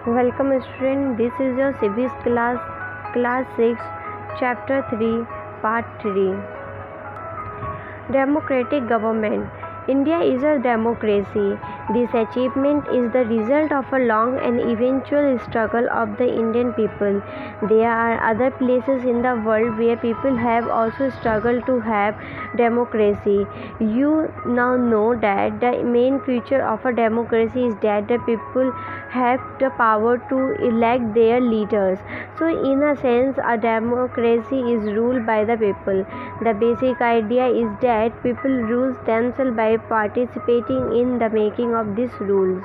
Welcome student, this is your civics class 6, chapter 3, part 3. Democratic government. India is a democracy. This achievement is the result of a long and eventual struggle of the Indian people. There are other places in the world where people have also struggled to have democracy. You now know that the main feature of a democracy is that the people have the power to elect their leaders. So in a sense, a democracy is ruled by the people. The basic idea is that people rule themselves by participating in the making of these rules.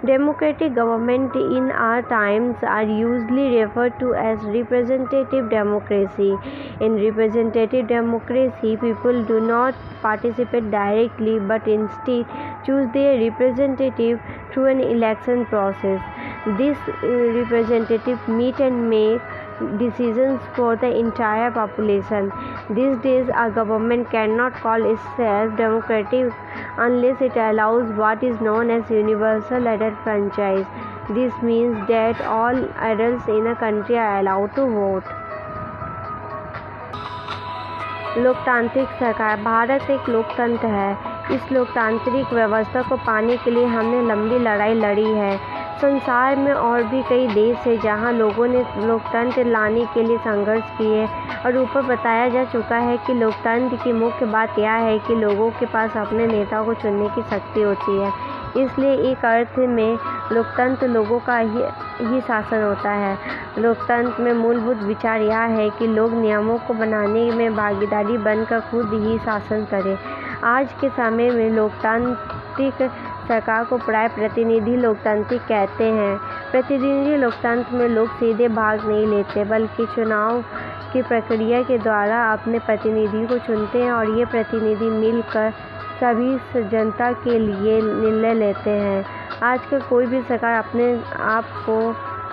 Democratic government in our times are usually referred to as representative democracy. In representative democracy, people do not participate directly but instead choose their representative through an election process. These representatives meet and make decisions for the entire population. These days, a government cannot call itself democratic unless it allows what is known as universal adult franchise. This means that all adults in a country are allowed to vote. लोकतांत्रिक सरकार. भारत एक लोकतंत्र है. इस लोकतांत्रिक व्यवस्था को पाने के लिए हमने लंबी लड़ाई लड़ी है. संसार में और भी कई देश हैं जहां लोगों ने लोकतंत्र लाने के लिए संघर्ष किए और ऊपर बताया जा चुका है कि लोकतंत्र की मुख्य बात यह है कि लोगों के पास अपने नेताओं को चुनने की शक्ति होती है. इसलिए एक अर्थ में लोकतंत्र लोगों का ही शासन होता है. लोकतंत्र में मूलभूत विचार यह है कि लोग नियमों को बनाने में भागीदारी बनकर खुद ही शासन करें. आज के समय में लोकतांत्रिक सरकार को प्राय प्रतिनिधि लोकतांत्रिक कहते हैं. प्रतिनिधि लोकतंत्र में लोग सीधे भाग नहीं लेते बल्कि चुनाव की प्रक्रिया के द्वारा अपने प्रतिनिधि को चुनते हैं और ये प्रतिनिधि मिलकर सभी जनता के लिए निर्णय लेते हैं. आजकल कोई भी सरकार अपने आप को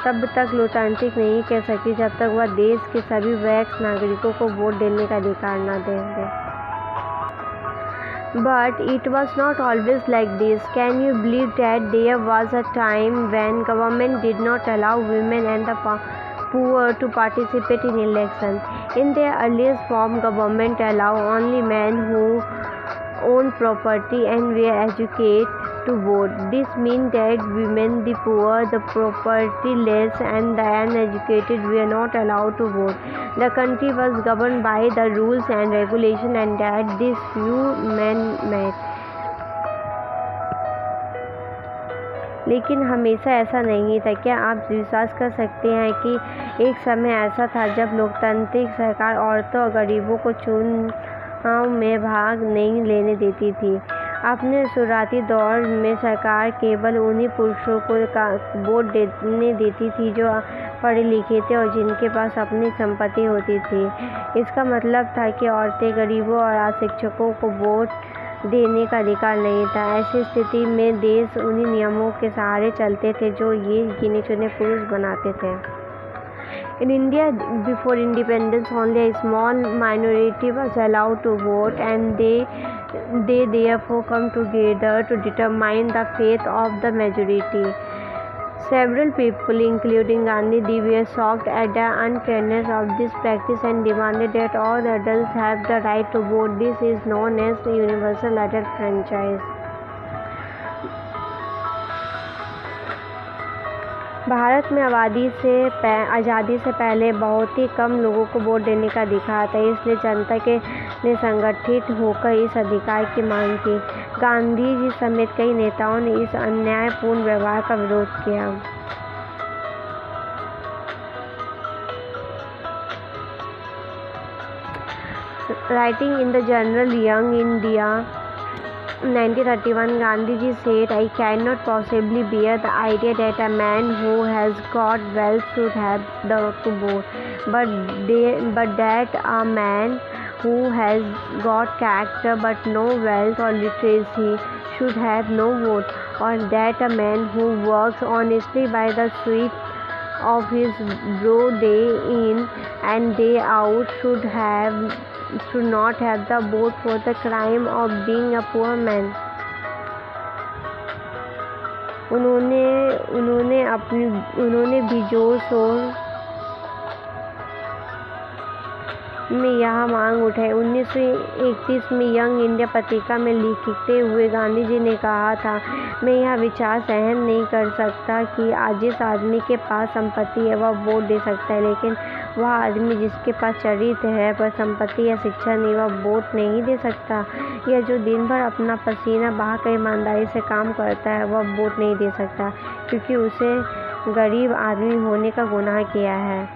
तब तक लोकतांत्रिक नहीं कह सकती जब तक वह देश के सभी वयस्क नागरिकों को वोट देने का अधिकार न देंगे. But it was not always like this. Can you believe that there was a time when government did not allow women and the poor to participate in elections? In their earliest form, government allowed only men who owned property and were educated to vote. This means that women, the poor, the propertyless and the uneducated were not allowed to vote. The country was governed by the rules and regulations and that these few men met. लेकिन हमेशा ऐसा नहीं था. क्या आप विश्वास कर सकते हैं कि एक समय ऐसा था जब लोकतांत्रिक सरकार औरतों और गरीबों को चुनाव में भाग नहीं लेने देती थी. अपने शुरुआती दौर में सरकार केवल उन्हीं पुरुषों को वोट देने देती थी जो पढ़े लिखे थे और जिनके पास अपनी संपत्ति होती थी. इसका मतलब था कि औरतें, गरीबों और अशिक्षकों को वोट देने का अधिकार नहीं था. ऐसी स्थिति में देश उन्हीं नियमों के सहारे चलते थे जो ये गिने चुने पुरुष बनाते थे. In India, before independence, only a small minority was allowed to vote, and they therefore come together to determine the fate of the majority. Several people, including Gandhi, were shocked at the unfairness of this practice and demanded that all adults have the right to vote. This is known as universal adult franchise. Bharat में आज़ादी से पहले बहुत ही कम लोगों को vote देने का अधिकार था. इसलिए जनता ने संगठित होकर इस अधिकार की मांग की. गांधी जी समेत कई नेताओं ने इस अन्यायपूर्ण व्यवहार का विरोध किया. Writing in the journal Young India 1931, Gandhiji said, "I cannot possibly bear the idea that a man who has got wealth should have to vote, but that a man who has got character but no wealth or literacy should have no vote, or that a man who works honestly by the sweat of his brow day in and day out should not have the vote for the crime of being a poor man." उन्होंने भी जोर शोर में यह मांग उठाई। 1931 में young India पत्रिका में लिखते हुए गांधी जी ने कहा था, मैं यह विचार सहन नहीं कर सकता कि जिस आदमी के पास संपत्ति है वह वोट दे सकता है, लेकिन वह आदमी जिसके पास चरित्र है पर संपत्ति या शिक्षा नहीं, वह वोट नहीं दे सकता। यह जो दिन भर अपना पसीना बहाकर ईमानदारी से काम करता है वह वोट नहीं दे सकता, क्योंकि उसे गरीब आदमी होने का गुनाह किया है।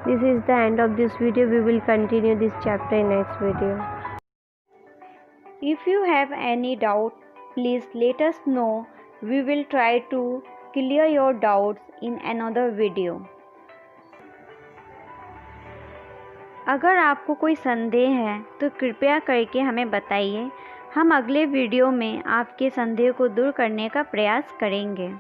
This is the end of this video. We will continue this chapter in next video. If you have any doubt, please let us know. We will try to clear your doubts in another video. अगर आपको कोई संदेह है तो कृपया करके हमें बताइए। हम अगले वीडियो में आपके संदेह को दूर करने का प्रयास करेंगे।